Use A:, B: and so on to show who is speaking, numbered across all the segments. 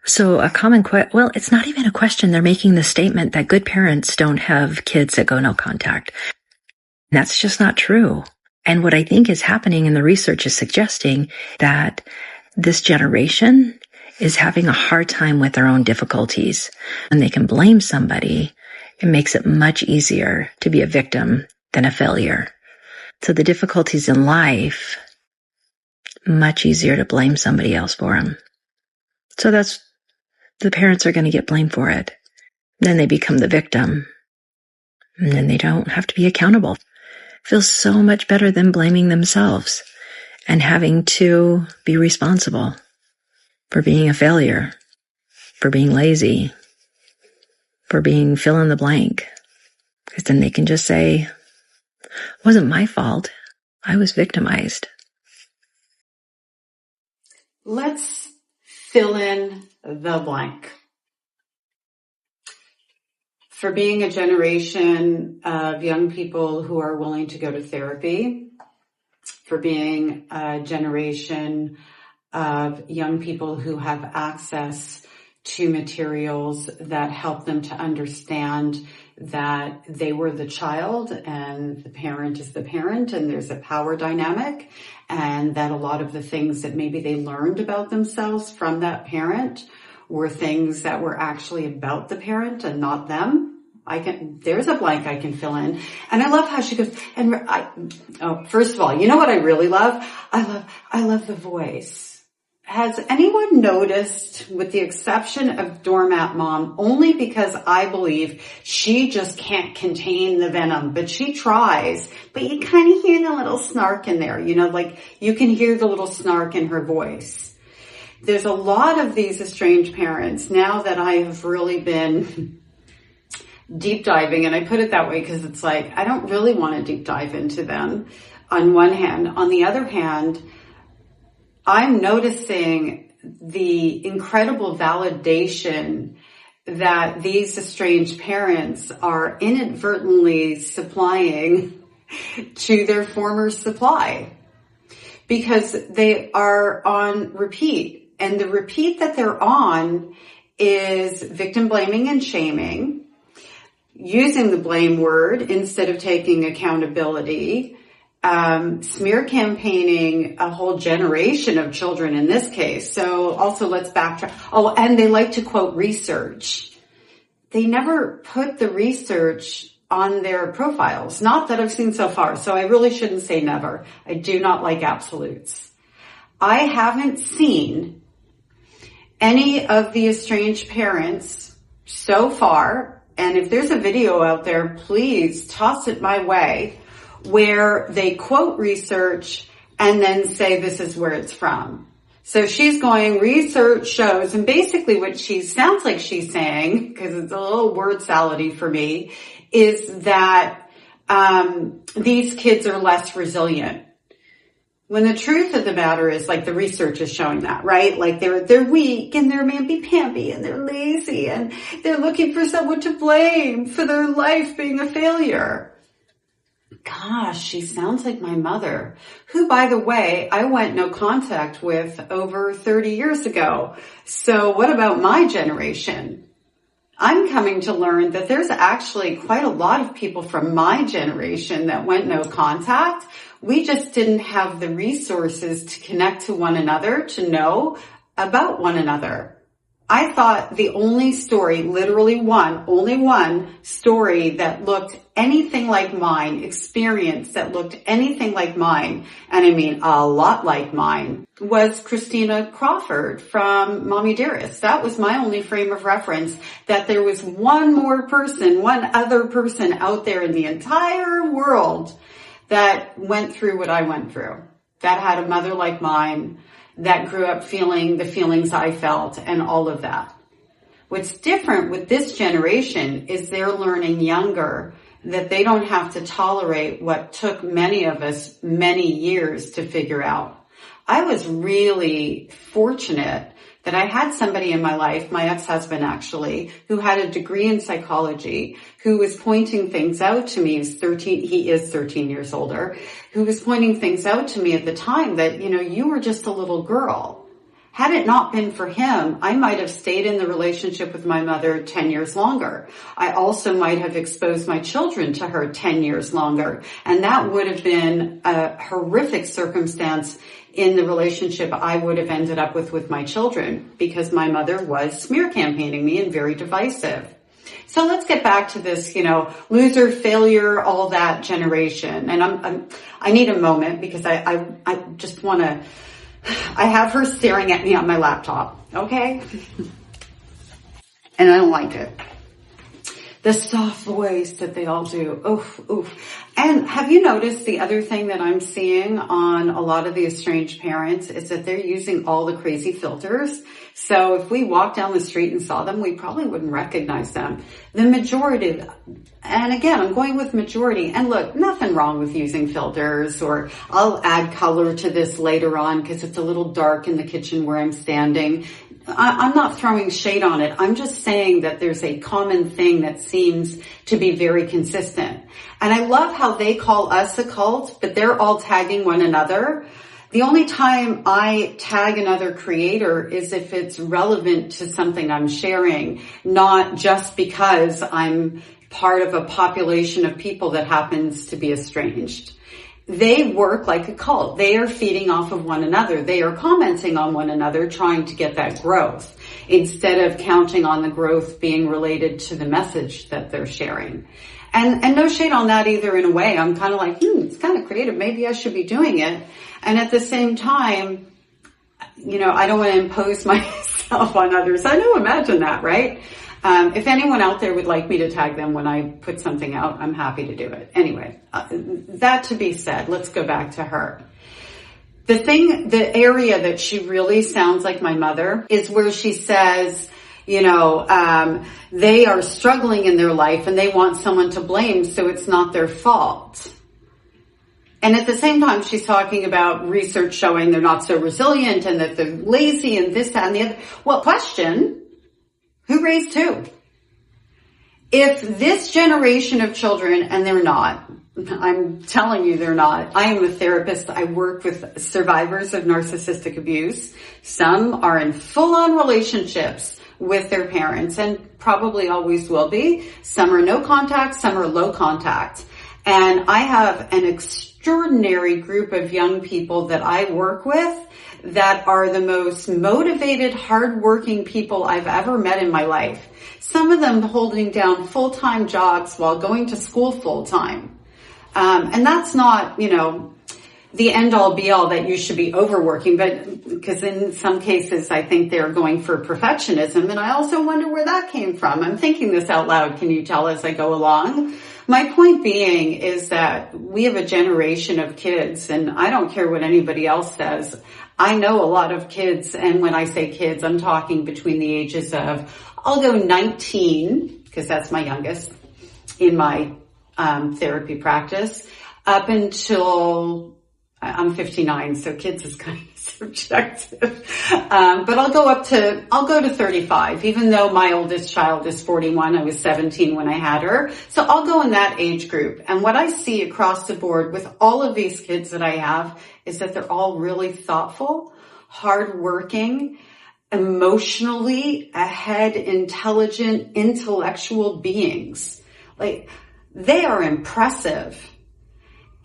A: So a common well, it's not even a question. They're making the statement that good parents don't have kids that go no contact. That's just not true. And what I think is happening in the research is suggesting that this generation is having a hard time with their own difficulties. And they can blame somebody. It makes it much easier to be a victim than a failure. So the difficulties in life, much easier to blame somebody else for them. So the parents are going to get blamed for it. Then they become the victim. And then they don't have to be accountable. Feels so much better than blaming themselves and having to be responsible for being a failure, for being lazy, for being fill in the blank. Because then they can just say, it wasn't my fault. I was victimized.
B: Let's fill in the blank. For being a generation of young people who are willing to go to therapy, for being a generation of young people who have access to materials that help them to understand that they were the child and the parent is the parent and there's a power dynamic, and that a lot of the things that maybe they learned about themselves from that parent were things that were actually about the parent and not them. There's a blank I can fill in. And I love how she goes, first of all, you know what I really love? I love the voice. Has anyone noticed, with the exception of Doormat Mom, only because I believe she just can't contain the venom, but she tries, but you kind of hear the little snark in there, like you can hear the little snark in her voice. There's a lot of these estranged parents now that I have really been deep diving, and I put it that way because it's like, I don't really want to deep dive into them on one hand. On the other hand, I'm noticing the incredible validation that these estranged parents are inadvertently supplying to their former supply, because they are on repeat. And the repeat that they're on is victim blaming and shaming, using the blame word instead of taking accountability, smear campaigning a whole generation of children in this case. So also let's backtrack. Oh, and they like to quote research. They never put the research on their profiles. Not that I've seen so far. So I really shouldn't say never. I do not like absolutes. I haven't seen any of the estranged parents so far. And if there's a video out there, please toss it my way, where they quote research and then say this is where it's from. So she's going, research shows, and basically what she sounds like she's saying, because it's a little word salady for me, is that these kids are less resilient. When the truth of the matter is, like, the research is showing that, right? Like they're weak and they're mamby-pamby and they're lazy and they're looking for someone to blame for their life being a failure. Gosh, she sounds like my mother, who, by the way, I went no contact with over 30 years ago. So what about my generation? I'm coming to learn that there's actually quite a lot of people from my generation that went no contact. We just didn't have the resources to connect to one another, to know about one another. I thought the only story, literally only one story that looked anything like mine, experience that looked anything like mine, and I mean a lot like mine, was Christina Crawford from Mommy Dearest. That was my only frame of reference, that there was one other person out there in the entire world that went through what I went through, that had a mother like mine, that grew up feeling the feelings I felt and all of that. What's different with this generation is they're learning younger that they don't have to tolerate what took many of us many years to figure out. I was really fortunate that I had somebody in my life, my ex-husband actually, who had a degree in psychology, who was pointing things out to me. He is 13 years older, who was pointing things out to me at the time that, you were just a little girl. Had it not been for him, I might have stayed in the relationship with my mother 10 years longer. I also might have exposed my children to her 10 years longer. And that would have been a horrific circumstance in the relationship I would have ended up with my children, because my mother was smear campaigning me and very divisive. So let's get back to this, loser, failure, all that generation. And I need a moment, because I just want to, I have her staring at me on my laptop, okay? And I don't like it. The soft voice that they all do. Oof, oof. And have you noticed the other thing that I'm seeing on a lot of the estranged parents is that they're using all the crazy filters. So if we walked down the street and saw them, we probably wouldn't recognize them. The majority, and again, I'm going with majority. And look, nothing wrong with using filters, or I'll add color to this later on because it's a little dark in the kitchen where I'm standing. I'm not throwing shade on it. I'm just saying that there's a common thing that seems to be very consistent. And I love how they call us a cult, but they're all tagging one another. The only time I tag another creator is if it's relevant to something I'm sharing, not just because I'm part of a population of people that happens to be estranged. They work like a cult. They are feeding off of one another. They are commenting on one another, trying to get that growth, instead of counting on the growth being related to the message that they're sharing. And no shade on that either in a way. I'm kind of like, it's kind of creative. Maybe I should be doing it. And at the same time, I don't want to impose myself on others. I know, imagine that, right? If anyone out there would like me to tag them when I put something out, I'm happy to do it. Anyway, that to be said, let's go back to her. The area that she really sounds like my mother is where she says, they are struggling in their life and they want someone to blame, so it's not their fault. And at the same time, she's talking about research showing they're not so resilient and that they're lazy and this, that, and the other. Well, question, who raised who? If this generation of children, and they're not, I'm telling you they're not. I am a therapist. I work with survivors of narcissistic abuse. Some are in full-on relationships with their parents and probably always will be. Some are no contact, some are low contact. And I have an extraordinary group of young people that I work with that are the most motivated, hardworking people I've ever met in my life. Some of them holding down full-time jobs while going to school full-time. And that's not, the end-all be-all that you should be overworking, but because in some cases I think they're going for perfectionism, and I also wonder where that came from. I'm thinking this out loud. Can you tell as I go along? My point being is that we have a generation of kids, and I don't care what anybody else says. I know a lot of kids, and when I say kids, I'm talking between the ages of, I'll go 19, because that's my youngest in my therapy practice, up until I'm 59, so kids is kind of subjective. But I'll go to 35, even though my oldest child is 41. I was 17 when I had her. So I'll go in that age group. And what I see across the board with all of these kids that I have is that they're all really thoughtful, hardworking, emotionally ahead, intelligent, intellectual beings. Like, they are impressive.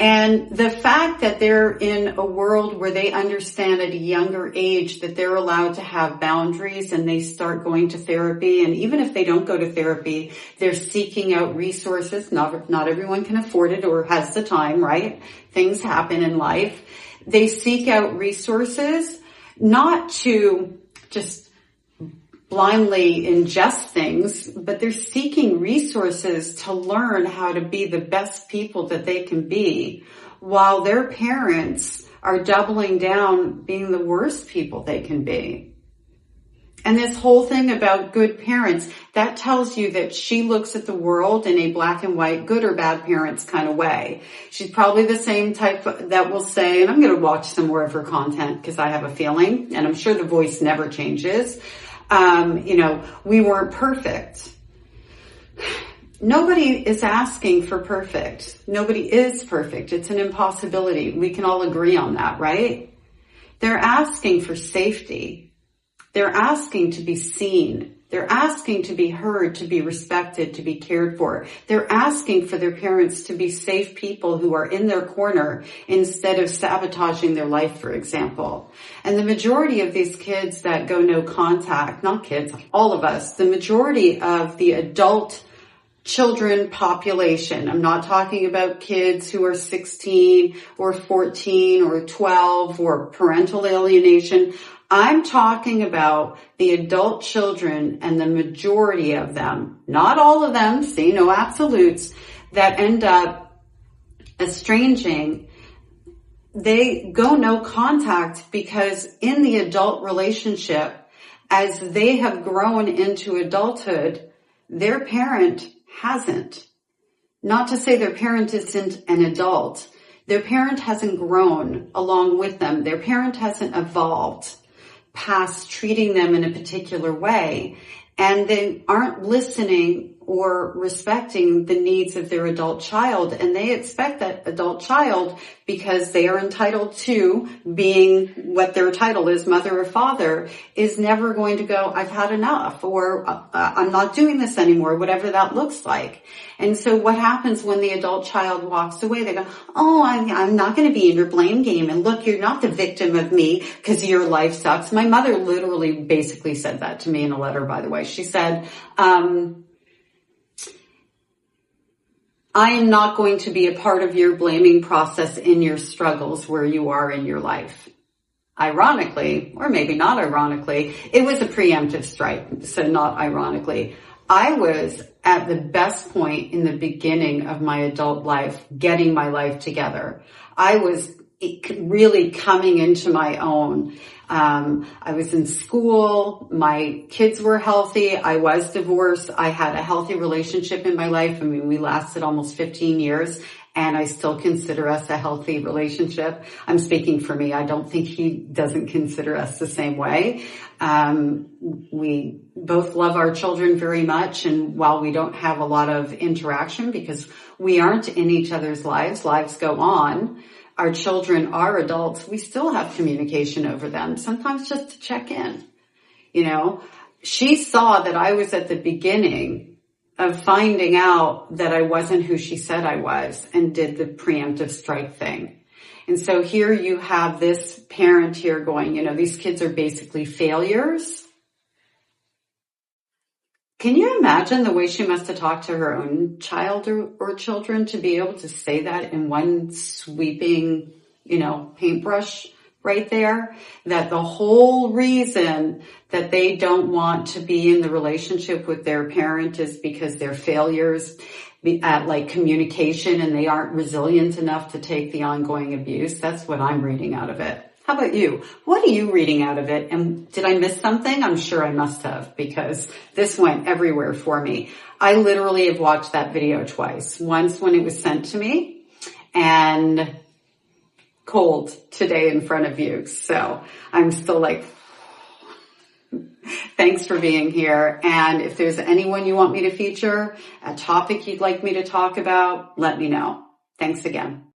B: And the fact that they're in a world where they understand at a younger age that they're allowed to have boundaries and they start going to therapy, and even if they don't go to therapy, they're seeking out resources. Not everyone can afford it or has the time, right? Things happen in life. They seek out resources not to just blindly ingest things, but they're seeking resources to learn how to be the best people that they can be, while their parents are doubling down being the worst people they can be. And this whole thing about good parents, that tells you that she looks at the world in a black and white, good or bad parents kind of way. She's probably the same type that will say, and I'm going to watch some more of her content because I have a feeling, and I'm sure the voice never changes, we weren't perfect. Nobody is asking for perfect. Nobody is perfect. It's an impossibility. We can all agree on that, right? They're asking for safety. They're asking to be seen. They're asking to be heard, to be respected, to be cared for. They're asking for their parents to be safe people who are in their corner instead of sabotaging their life, for example. And the majority of these kids that go no contact, not kids, all of us, the majority of the adult children population, I'm not talking about kids who are 16 or 14 or 12 or parental alienation. I'm talking about the adult children, and the majority of them, not all of them, see, no absolutes, that end up estranging. They go no contact because in the adult relationship, as they have grown into adulthood, their parent hasn't. Not to say their parent isn't an adult. Their parent hasn't grown along with them. Their parent hasn't evolved past treating them in a particular way, and they aren't listening or respecting the needs of their adult child, and they expect that adult child, because they are entitled to being what their title is, mother or father, is never going to go, I've had enough, or I'm not doing this anymore, whatever that looks like. And so what happens when the adult child walks away? They go, oh, I'm not going to be in your blame game. And look, you're not the victim of me because your life sucks. My mother literally basically said that to me in a letter, by the way. She said, I am not going to be a part of your blaming process in your struggles where you are in your life. Ironically, or maybe not ironically, it was a preemptive strike, so not ironically. I was at the best point in the beginning of my adult life, getting my life together. I was really coming into my own. I was in school. My kids were healthy. I was divorced. I had a healthy relationship in my life. I mean, we lasted almost 15 years. And I still consider us a healthy relationship. I'm speaking for me. I don't think he doesn't consider us the same way. We both love our children very much. And while we don't have a lot of interaction because we aren't in each other's lives go on. Our children are adults. We still have communication over them, sometimes just to check in. You know, she saw that I was at the beginning of finding out that I wasn't who she said I was and did the preemptive strike thing. And so here you have this parent here going, you know, these kids are basically failures. Can you imagine the way she must have talked to her own child or children to be able to say that in one sweeping, you know, paintbrush right there? That the whole reason that they don't want to be in the relationship with their parent is because they're failures at like communication and they aren't resilient enough to take the ongoing abuse. That's what I'm reading out of it. How about you? What are you reading out of it? And did I miss something? I'm sure I must have, because this went everywhere for me. I literally have watched that video twice. Once when it was sent to me, and cold today in front of you. So I'm still like, thanks for being here. And if there's anyone you want me to feature, a topic you'd like me to talk about, let me know. Thanks again.